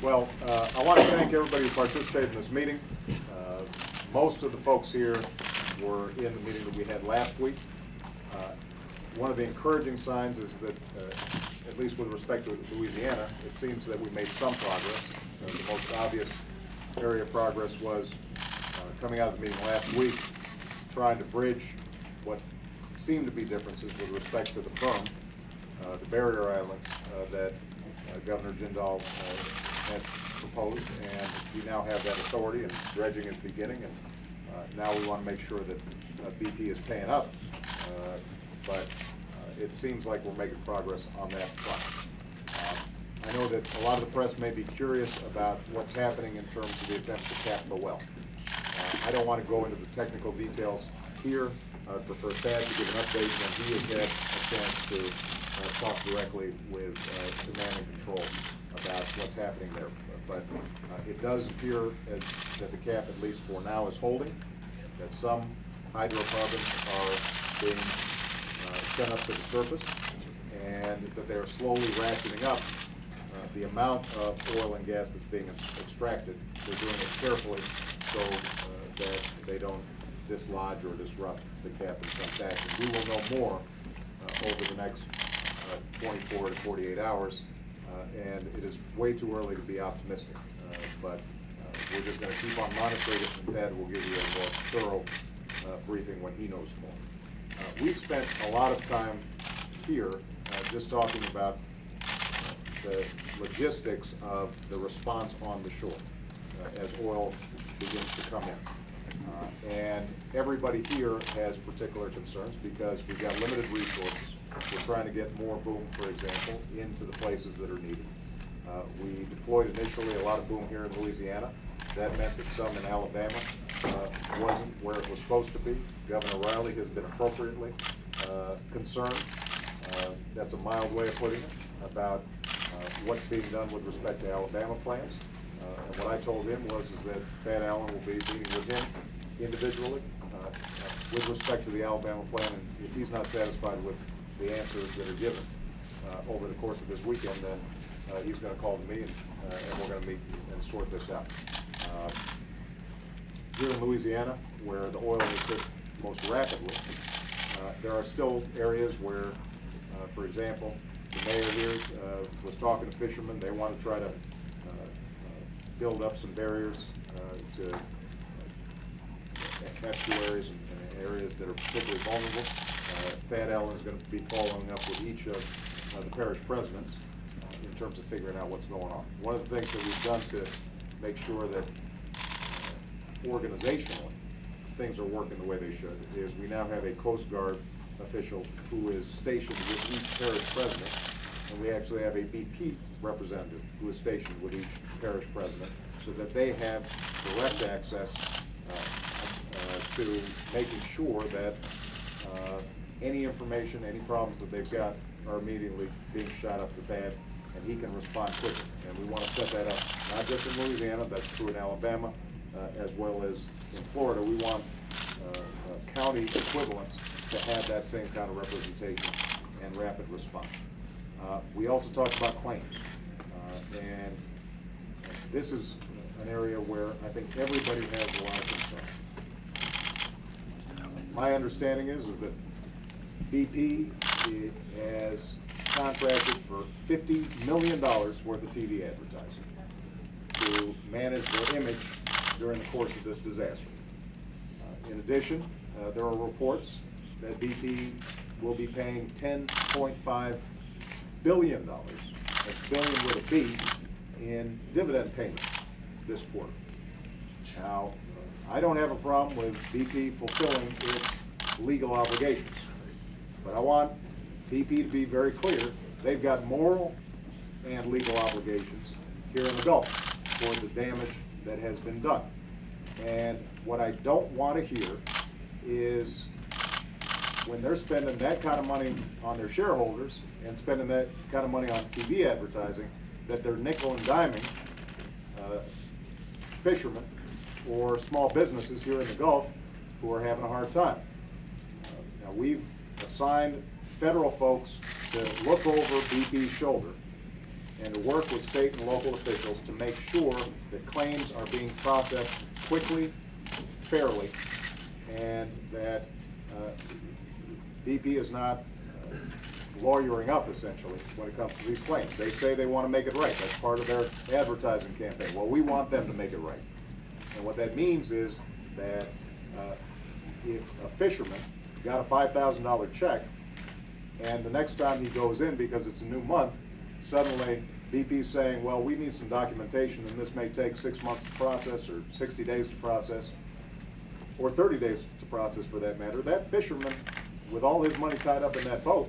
Well, I want to thank everybody who participated in this meeting. Most of the folks here were in the meeting that we had last week. One of the encouraging signs is that, at least with respect to Louisiana, it seems that we made some progress. The most obvious area of progress was coming out of the meeting last week, trying to bridge what seemed to be differences with respect to the berm, the barrier islands that Governor Jindal had proposed, and we now have that authority, and dredging is beginning, and now we want to make sure that BP is paying up, but it seems like we're making progress on that front. I know that a lot of the press may be curious about what's happening in terms of the attempts to cap the well. I don't want to go into the technical details here. I would prefer Thad to give an update when he has had a chance to talk directly with command and control about what's happening there. But it does appear that the cap, at least for now, is holding, that some hydrocarbons are being sent up to the surface, and that they're slowly ratcheting up the amount of oil and gas that's being extracted. They're doing it carefully so that they don't dislodge or disrupt the cap in some fashion. We will know more over the next 24 to 48 hours, and it is way too early to be optimistic. But we're just going to keep on monitoring it, and Thad will give you a more thorough briefing when he knows more. We spent a lot of time here just talking about the logistics of the response on the shore as oil begins to come in. And everybody here has particular concerns because we've got limited resources. We're trying to get more boom, for example, into the places that are needed. We deployed initially a lot of boom here in Louisiana. That meant that some in Alabama wasn't where it was supposed to be. Governor Riley has been appropriately concerned. That's a mild way of putting it, about what's being done with respect to Alabama plans. And what I told him was that Thad Allen will be meeting with him individually with respect to the Alabama plan, and if he's not satisfied with the answers that are given over the course of this weekend, then he's going to call me, and we're going to meet and sort this out. Here in Louisiana, where the oil is hit most rapidly, there are still areas where, for example, the mayor here was talking to fishermen. They want to try to build up some barriers to estuaries and areas that are particularly vulnerable. Thad Allen is going to be following up with each of the parish presidents in terms of figuring out what's going on. One of the things that we've done to make sure that organizationally things are working the way they should is we now have a Coast Guard official who is stationed with each parish president, and we actually have a BP representative who is stationed with each parish president so that they have direct access to making sure that any information, any problems that they've got are immediately being shot up to Thad, and he can respond quickly. And we want to set that up, not just in Louisiana, that's true in Alabama, as well as in Florida. We want county equivalents to have that same kind of representation and rapid response. We also talked about claims, and this is an area where I think everybody has a lot of concern. My understanding is that BP has contracted for $50 million worth of TV advertising to manage their image during the course of this disaster. In addition, there are reports that BP will be paying $10.5 billion, that's billion with a B, in dividend payments this quarter. Now, I don't have a problem with BP fulfilling its legal obligations, but I want BP to be very clear. They've got moral and legal obligations here in the Gulf for the damage that has been done. And what I don't want to hear is when they're spending that kind of money on their shareholders and spending that kind of money on TV advertising, that they're nickel and diming fishermen or small businesses here in the Gulf who are having a hard time. Now, we've assigned federal folks to look over BP's shoulder and to work with state and local officials to make sure that claims are being processed quickly, fairly, and that BP is not lawyering up, essentially, when it comes to these claims. They say they want to make it right. That's part of their advertising campaign. Well, we want them to make it right. And what that means is that if a fisherman got a $5,000 check, and the next time he goes in, because it's a new month, suddenly BP's saying, well, we need some documentation, and this may take 6 months to process, or 60 days to process, or 30 days to process for that matter, that fisherman, with all his money tied up in that boat,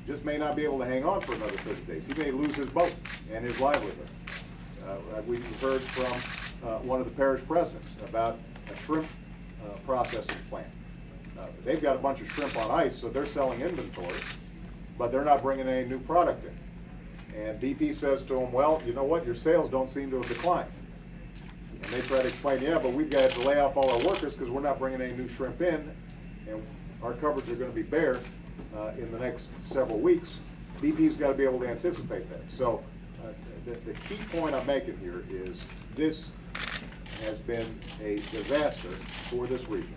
just may not be able to hang on for another 30 days. He may lose his boat and his livelihood. We've heard from one of the parish presidents about a shrimp processing plant. They've got a bunch of shrimp on ice, so they're selling inventory, but they're not bringing any new product in. And BP says to them, well, you know what, your sales don't seem to have declined. And they try to explain, yeah, but we've got to lay off all our workers because we're not bringing any new shrimp in, and our cupboards are going to be bare in the next several weeks. BP's got to be able to anticipate that. So the key point I'm making here is this has been a disaster for this region.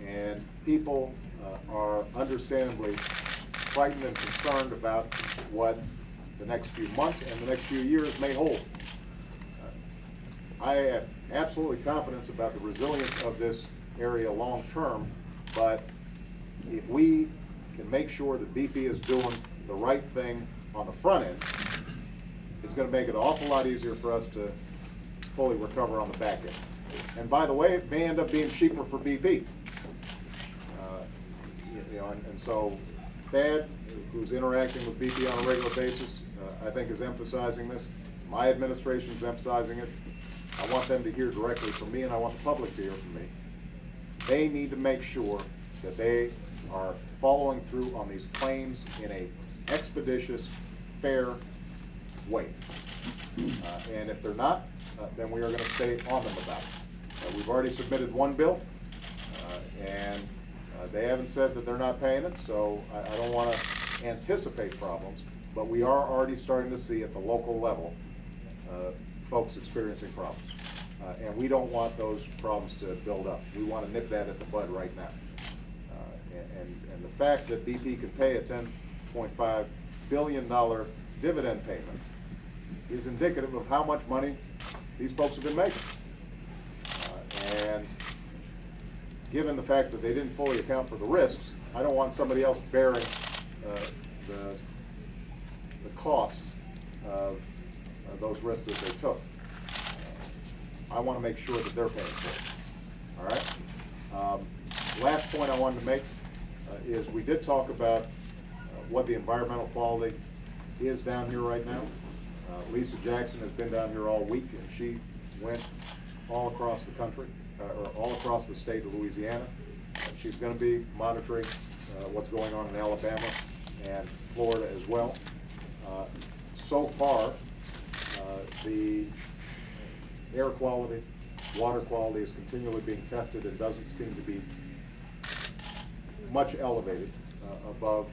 And people are understandably frightened and concerned about what the next few months and the next few years may hold. I have absolutely confidence about the resilience of this area long term, but if we can make sure that BP is doing the right thing on the front end, it's going to make it an awful lot easier for us to fully recover on the back end. And by the way, it may end up being cheaper for BP. And so Thad, who's interacting with BP on a regular basis, I think is emphasizing this. My administration's emphasizing it. I want them to hear directly from me, and I want the public to hear from me. They need to make sure that they are following through on these claims in a expeditious, fair way. And if they're not, then we are going to stay on them about it. We've already submitted one bill, and they haven't said that they're not paying it, so I don't want to anticipate problems, but we are already starting to see at the local level folks experiencing problems. And we don't want those problems to build up. We want to nip that at the bud right now. And the fact that BP can pay a $10.5 billion dividend payment is indicative of how much money these folks have been making. And given the fact that they didn't fully account for the risks, I don't want somebody else bearing the costs of those risks that they took. I want to make sure that they're paying for it. All right? Last point I wanted to make is we did talk about what the environmental quality is down here right now. Lisa Jackson has been down here all week, and she went all across the country, or all across the state of Louisiana. She's going to be monitoring what's going on in Alabama and Florida as well. So far, the air quality, water quality is continually being tested and doesn't seem to be much elevated above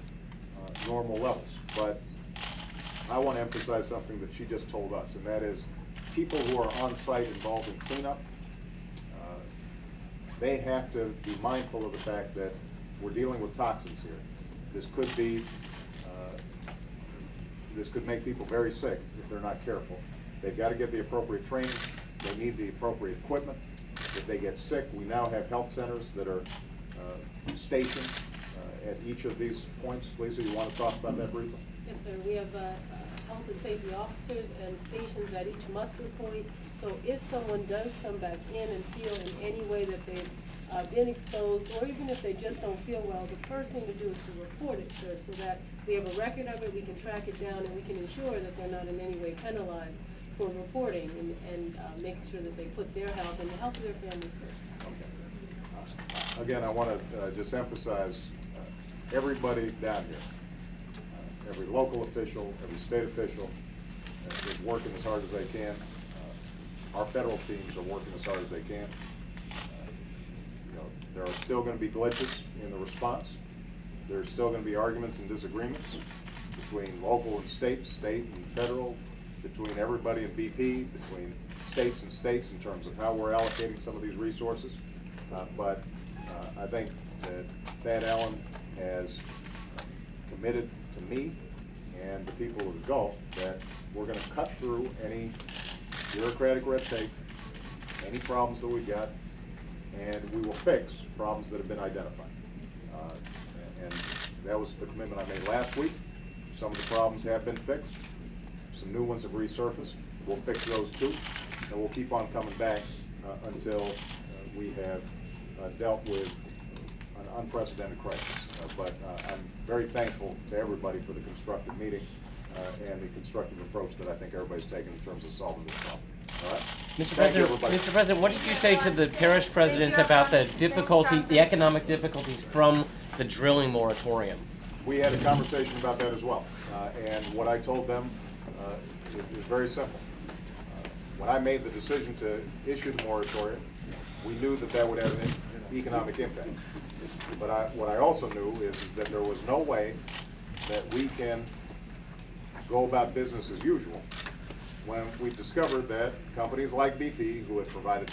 normal levels. But I want to emphasize something that she just told us, and that is people who are on site involved in cleanup, they have to be mindful of the fact that we're dealing with toxins here. This could be, this could make people very sick if they're not careful. They've got to get the appropriate training. They need the appropriate equipment. If they get sick, we now have health centers that are stationed at each of these points. Lisa, you want to talk about that briefly? Yes, sir. We have health and safety officers and stations at each muster point. So if someone does come back in and feel in any way that they've been exposed, or even if they just don't feel well, the first thing to do is to report it, sir, so that we have a record of it, we can track it down, and we can ensure that they're not in any way penalized for reporting and making sure that they put their health and the health of their family first. Okay. Again, I want to just emphasize everybody down here, every local official, every state official is working as hard as they can. Our federal teams are working as hard as they can. There are still going to be glitches in the response. There's still going to be arguments and disagreements. between local and state and federal, between everybody in BP, between states and states in terms of how we're allocating some of these resources. But I think that Thad Allen has committed to me and the people of the Gulf that we're going to cut through any bureaucratic red tape, any problems that we've got, and we will fix problems that have been identified. And that was the commitment I made last week. Some of the problems have been fixed. Some new ones have resurfaced. We'll fix those too, and we'll keep on coming back until we have dealt with an unprecedented crisis. But I'm very thankful to everybody for the constructive meeting and the constructive approach that I think everybody's taken in terms of solving this problem. All right? Mr. President, what did you say to the parish presidents about the difficulty, the economic difficulties from the drilling moratorium? We had a conversation about that as well, and what I told them is very simple. When I made the decision to issue the moratorium, we knew that that would have an economic impact. But what I also knew is that there was no way that we can go about business as usual when we discovered that companies like BP, who had provided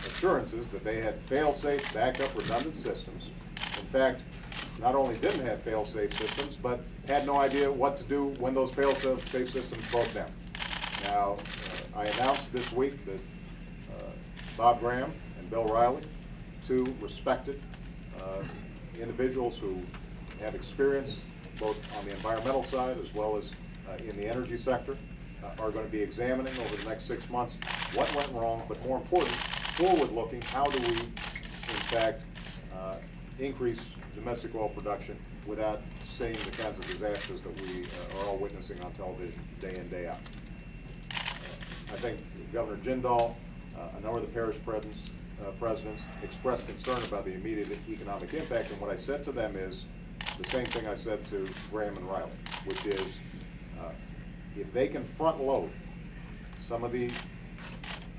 assurances that they had fail-safe, backup, redundant systems, in fact, not only didn't have fail-safe systems, but had no idea what to do when those fail-safe systems broke down. Now, I announced this week that Bob Graham and Bill Riley, two respected individuals who have experience both on the environmental side as well as in the energy sector, are going to be examining over the next 6 months what went wrong, but more important, forward-looking, how do we, in fact, increase domestic oil production without seeing the kinds of disasters that we are all witnessing on television day in, day out. I think Governor Jindal, a number of the parish presidents expressed concern about the immediate economic impact, and what I said to them is the same thing I said to Graham and Riley, which is if they can front load some of the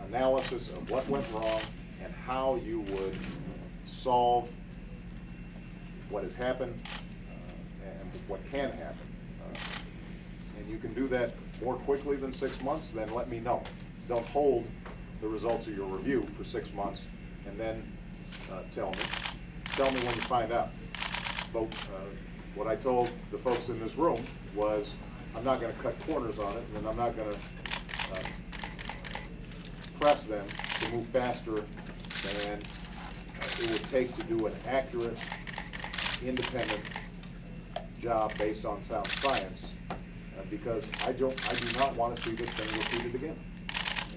analysis of what went wrong and how you would solve what has happened and what can happen, and you can do that more quickly than 6 months, then let me know. Don't hold the results of your review for 6 months and then tell me. Tell me when you find out. But what I told the folks in this room was I'm not going to cut corners on it, and I'm not going to press them to move faster than it would take to do an accurate, independent job based on sound science, because I do not want to see this thing repeated again.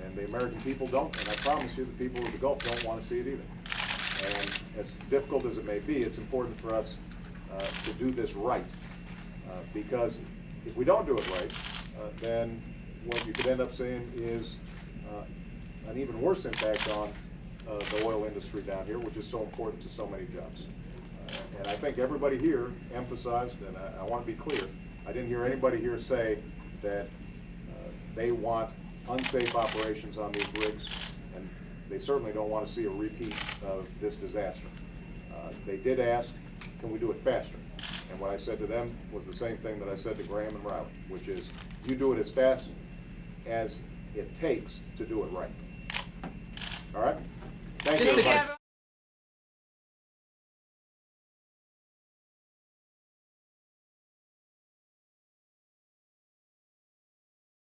And the American people don't, and I promise you the people of the Gulf don't want to see it either. And as difficult as it may be, it's important for us to do this right, because if we don't do it right, then what you could end up seeing is an even worse impact on the oil industry down here, which is so important to so many jobs. And I think everybody here emphasized, and I want to be clear, I didn't hear anybody here say that they want unsafe operations on these rigs, and they certainly don't want to see a repeat of this disaster. They did ask, can we do it faster? And what I said to them was the same thing that I said to Graham and Riley, which is, you do it as fast as it takes to do it right. All right? Thank you, everybody.